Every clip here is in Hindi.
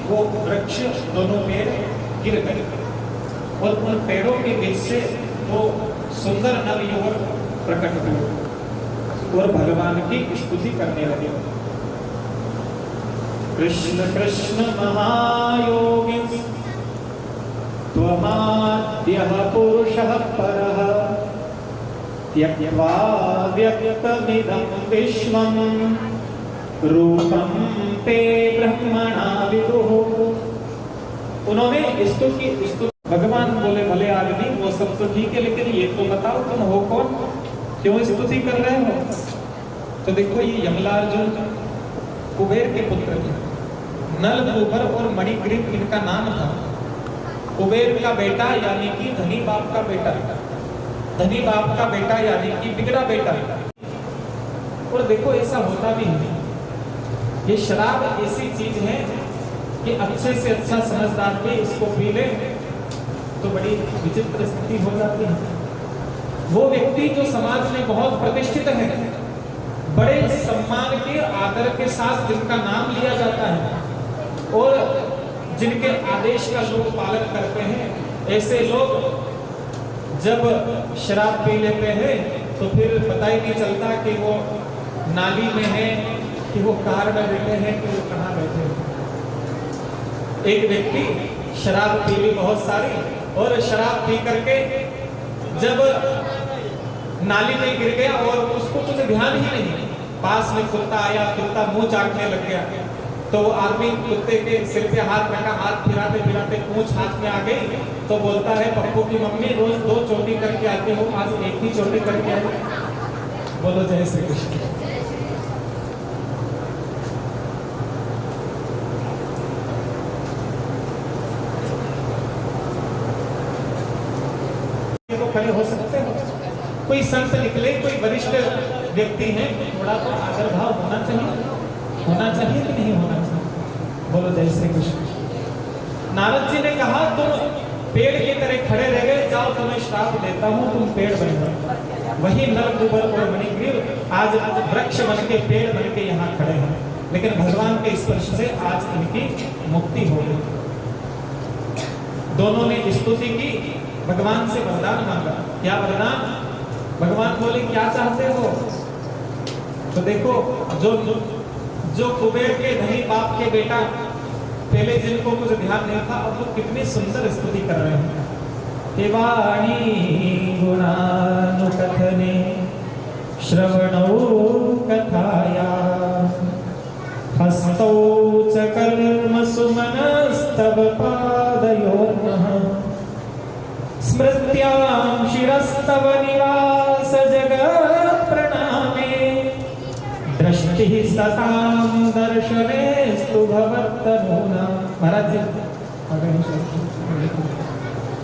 वो वृक्ष दोनों पेड़ गिर गए और उन पेड़ों के बीच से वो सुंदर नवयुवक प्रकट हुए और भगवान की स्तुति करने लगे। कृष्ण कृष्ण महायोगी त्वमाद्यः पुरुषः परः त्यक्त्वा व्यक्तमिदं विश्वं रूपं ते ब्रह्मणा विदुः। उन्होंने स्तुति भगवान बोले भले आदमी वो सब तो ठीक है, लेकिन ये तो बताओ तुम हो कौन, क्यों स्तुति कर रहे हो? तो देखो ये यमलार्जुन कुबेर के पुत्र थे। नल, कुबर और मणिग्रीव इनका नाम था। कुबेर का बेटा यानी कि धनी बाप का बेटा, धनी बाप का बेटा यानी कि बिगड़ा बेटा। और देखो ऐसा होता भी है, ये शराब ऐसी चीज है कि अच्छे से अच्छा समझदार भी इसको पी ले तो बड़ी विचित्र स्थिति हो जाती है। वो व्यक्ति जो समाज में बहुत प्रतिष्ठित है, बड़े सम्मान के आदर के साथ जिनका नाम लिया जाता है और जिनके आदेश का लोग पालन करते हैं, ऐसे लोग जब शराब पी लेते हैं तो फिर पता ही नहीं चलता कि वो नाली में है, कि वो कार में बैठे हैं, कि वो कहाँ बैठे हैं। एक व्यक्ति शराब पी ली बहुत सारी और शराब पी करके जब नाली में गिर गया और उसको कुछ ध्यान ही नहीं, पास में कुत्ता आया, कुत्ता मुंह चाटने लग गया, तो वो आदमी कुत्ते के सिर पे हाथ रखा, हाथ फिराते फिराते पूंछ हाथ में आ गई, तो बोलता है पप्पू की मम्मी रोज 2 चोटी करके आती हो, आज 1 ही चोटी करके आई। बोलो जय श्री कृष्ण। तो खड़े हो सकते हो, कोई संत निकले, कोई वरिष्ठ व्यक्ति है, थोड़ा तो आदर भाव होना चाहिए कि नहीं होना चाहिए? बोलो जय श्री कृष्ण। नारद जी ने कहा तुम पेड़ की तरह खड़े रह गए, जाओ तुम्हें श्राप देता हूं, तुम पेड़ बन गए। वही नल, कुबर और मणिग्रीव आज वृक्ष बन के, पेड़ बन के यहाँ खड़े हैं, लेकिन भगवान के स्पर्श से आज इनकी मुक्ति हो गई। दोनों ने स्तुति की, भगवान से वरदान मांगा। क्या वरदान? भगवान बोले क्या चाहते हो? तो देखो जो कुबेर के धनी बाप के बेटा, पहले जिनको कुछ ध्यान नहीं था, अब वो कितनी सुंदर स्तुति कर रहे हैं। देवाणी गुणानुकथने श्रवणौ कथाया हस्तौ च कर्मसु मनस्तव पादयोर्नः स्मृत्यां शिरस्तव निवास जगत् प्रणामे दृष्टिः सतां दर्शनेस्तु भवत्तनूना। महाराज जी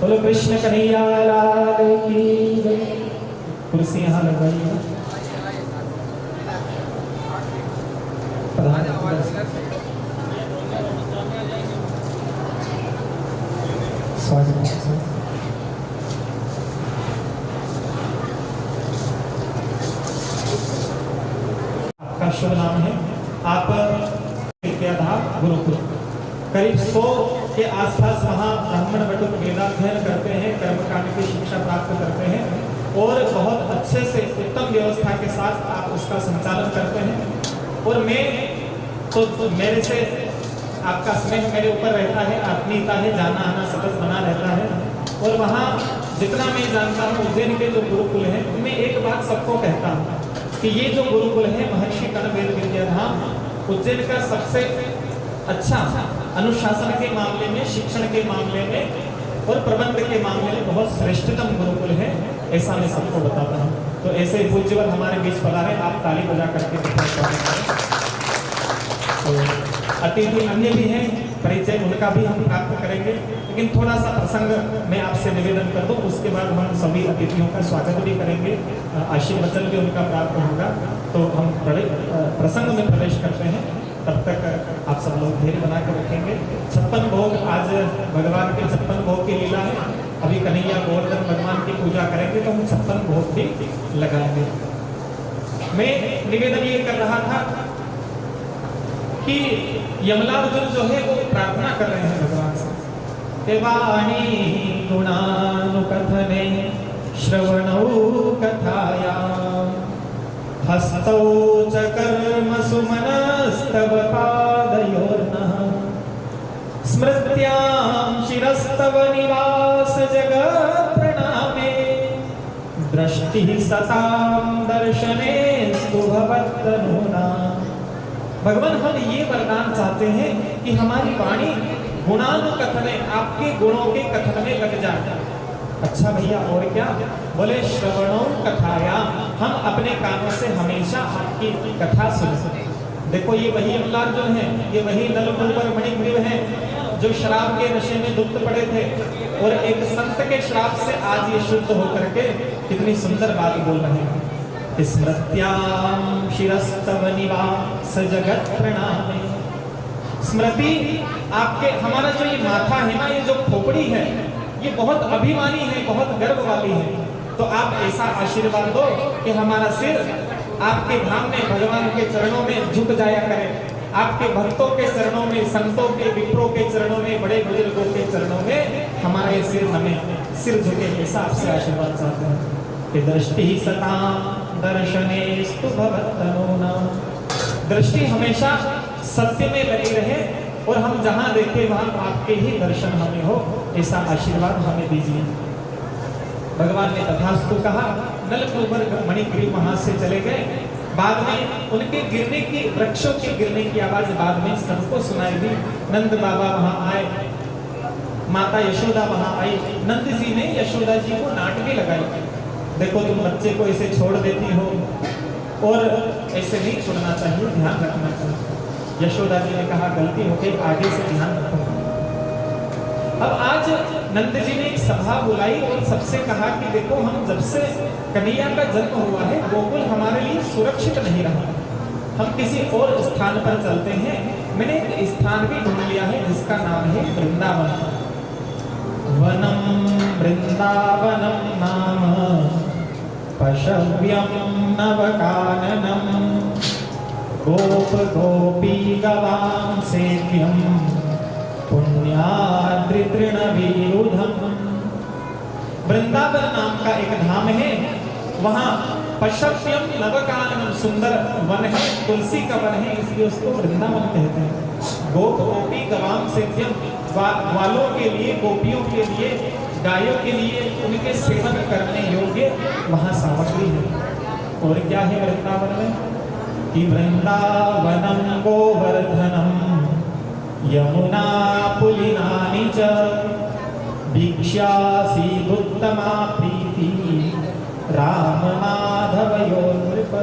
बोलो कृष्ण कन्हैया लाल की जय। कुर्सी यहाँ लगवाइए। स्वागत है। आपका शुभ नाम है? आप विद्याधाम गुरुकुल करीब 100 के आसपास वहाँ ब्राह्मण बटुक वेदाध्ययन करते हैं, कर्मकांड की शिक्षा प्राप्त करते हैं और बहुत अच्छे से उत्तम व्यवस्था के साथ आप उसका संचालन करते हैं। और मैं तो मेरे से आपका स्नेह मेरे ऊपर रहता है, आत्मीयता है, जाना आना सतत बना रहता है। और वहाँ जितना मैं जानता हूँ उज्जैन के जो गुरुकुल हैं उनमें एक बात सबको कहता हूँ कि ये जो गुरुकुल है महर्षि कर्णवेद विद्याधाम उज्जैन का सबसे अच्छा अनुशासन के मामले में, शिक्षण के मामले में और प्रबंध के मामले में बहुत श्रेष्ठतम गुरुकुल है, ऐसा मैं सबको बताता हूँ। तो ऐसे पूज्यवर हमारे बीच पधारे, आप ताली बजा करके स्वागत करें। तो अतिथि अन्य भी हैं, परिचय उनका भी हम प्राप्त करेंगे, लेकिन थोड़ा सा प्रसंग मैं आपसे निवेदन कर दूं, उसके बाद हम सभी अतिथियों का स्वागत भी करेंगे, आशीर्वचन भी उनका प्राप्त होगा। तो हम प्रसंग में प्रवेश करते हैं, तब तक आप सब लोग धैर्य बना कर रखेंगे। 56 भोग, आज भगवान के 56 भोग की लीला है। अभी कन्हैया गोवर्धन भगवान की पूजा करेंगे तो हम 56 भोग भी लगाएंगे। मैं निवेदन ये कर रहा था कि यमलार्जुन जो है वो प्रार्थना कर रहे हैं भगवान से, हे वाणी गुणानुकथने श्रवणौ कथाया हस्तौ च कर्मसु मनस्तव पादयोर्नः स्मृत्यां शिरस्तव निवास जगत् प्रणामे दृष्टिः सतां दर्शनेस्तु भवत्तनूना। भगवान हम ये वरदान चाहते हैं कि हमारी वाणी गुणानुकथने, आपके गुणों के कथन में लग जाए। अच्छा भैया और क्या? बोले श्रवणों कथाया, हम अपने कानों से हमेशा आपकी कथा सुने। देखो ये वही यमलार्जुन है, ये वही नलकुबर मणिग्रीव है जो शराब के नशे में डूब पड़े थे और एक संत के श्राप से आज ये शुद्ध होकर के कितनी सुंदर बात बोल रहे हैं। स्मृत्यां शिरस्तव निवास जगत प्रणामे। स्मृति आपके, हमारा जो ये माथा है ना, ये जो खोपड़ी है, ये बहुत अभिमानी है, बहुत गर्व वाली है। तो आप ऐसा आशीर्वाद दो कि हमारा सिर आपके धाम में भगवान के चरणों में झुक जाया करे, आपके भक्तों के चरणों में, संतों के, विप्रों के चरणों में, बड़े बुजुर्गों के चरणों में हमारा ये सिर, हमें सिर झुके, ऐसा आपसे आशीर्वाद चाहते हैं। कि दृष्टि सतां दर्शनेस्तु भवत्तनूना, दृष्टि हमेशा सत्य में लगी रहे और हम जहां देखे वहां आपके ही दर्शन हमें हो, ऐसा आशीर्वाद हमें दीजिए। भगवान ने तथास्तु कहा। नलकुबर मणिग्रीव वहां से चले गए। बाद में उनके गिरने की, वृक्षों के गिरने की आवाज बाद में सबको सुनाई दी। नंद बाबा वहां आए, माता यशोदा वहां आई। नंद जी ने यशोदा जी को डांट भी लगाई, देखो तुम बच्चे को ऐसे छोड़ देती हो और ऐसे नहीं छोड़ना चाहिए, ध्यान रखना चाहिए। यशोदा जी ने कहा गलती हो गई, आगे से ध्यान रखो। अब आज नंद जी ने एक सभा बुलाई और सबसे कहा कि देखो हम जब से कन्हैया का जन्म हुआ है, गोकुल हमारे लिए सुरक्षित नहीं रहा, हम किसी और स्थान पर चलते हैं। मैंने एक स्थान भी ढूंढ लिया है जिसका नाम है वृंदावन। वनम वृंदावनम नाम पशव्यम नवकाननम गोप गोपी गवां सेव्यम पुण्याद्रितृणवीरुधम। वृंदावन नाम का एक धाम है, वहां पशव्यम नवकाननम, सुंदर वन है, तुलसी का वन है, इसलिए उसको वृंदावन कहते हैं। गोप गोपी गवां सेव्यम, ग्वालों के लिए, गोपियों के लिए, गायों के लिए, उनके सेवन करने योग्य वहां सामग्री है। और क्या है वृंदावन में? कि वृंदावनम गोवर्धनम यमुना पुलिनानि च भिक्षासीदुत्तमा प्रीति राम माधवयोर्नृप।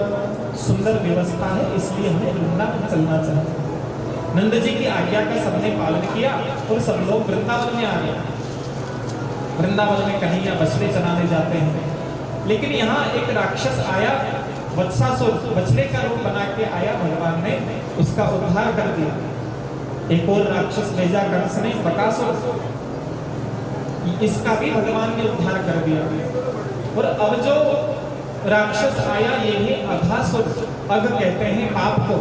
सुंदर व्यवस्था है, इसलिए हमें वृंदावन चलना चाहिए। नंद जी की आज्ञा का सबने पालन किया और सब लोग वृंदावन में आ गए। वृंदावन में कन्हैया बछड़े चराने जाते हैं, लेकिन यहाँ एक राक्षस आया, वत्सासुर, बछड़े का रूप बना के आया। भगवान ने उसका उद्धार कर दिया। एक और राक्षस भेजा कंस ने, बकासुर, इसका भी भगवान ने उद्धार कर दिया। और अब जो राक्षस आया ये है अघासुर। अघ कहते हैं पाप को,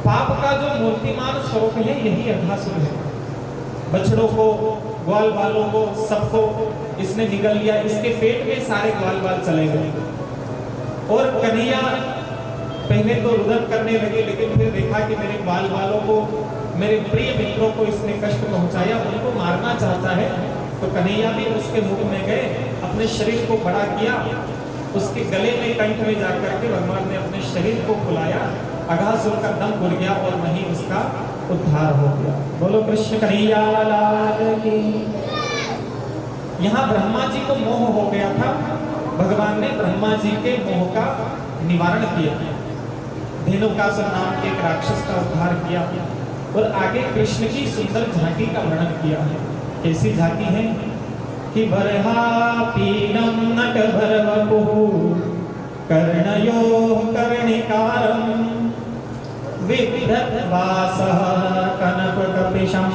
पाप का जो मूर्तिमान स्वरूप है यही अघासुर है। बछड़ों को, ग्वाल बालों को, सबको इसने निगल लिया। इसके पेट में सारे ग्वाल बाल चले गए। और कन्हैया पहले तो रुदन करने लगे, लेकिन फिर देखा कि मेरे ग्वाल बालों को, मेरे प्रिय मित्रों को इसने कष्ट पहुंचाया, उनको मारना चाहता है। तो कन्हैया भी उसके मुख में गए, अपने शरीर को बड़ा किया, उसके गले में, कंठ में जाकर के भगवान ने अपने शरीर को फुलाया। अघासुर का दम खुल गया और वहीं उसका उद्धार हो गया। बोलो कृष्ण कन्हैया लाल की। यहाँ ब्रह्मा जी को मोह हो गया था, भगवान ने ब्रह्मा जी के मोह का निवारण किया। धेनुकासुर नाम के एक राक्षस का उद्धार किया और आगे कृष्ण की सुंदर झांकी का वर्णन किया है। कैसी झांकी है कि बरहा पीनम नटभरवपुः कर्णयोः कर्णिकारम् विभ्रद्वासः कनककपिशं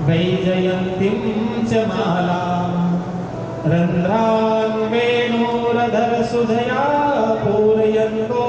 वैजयन्तीं च मालाम् रन्ध्रान् वेणोरधरसुधया पूरयन्तो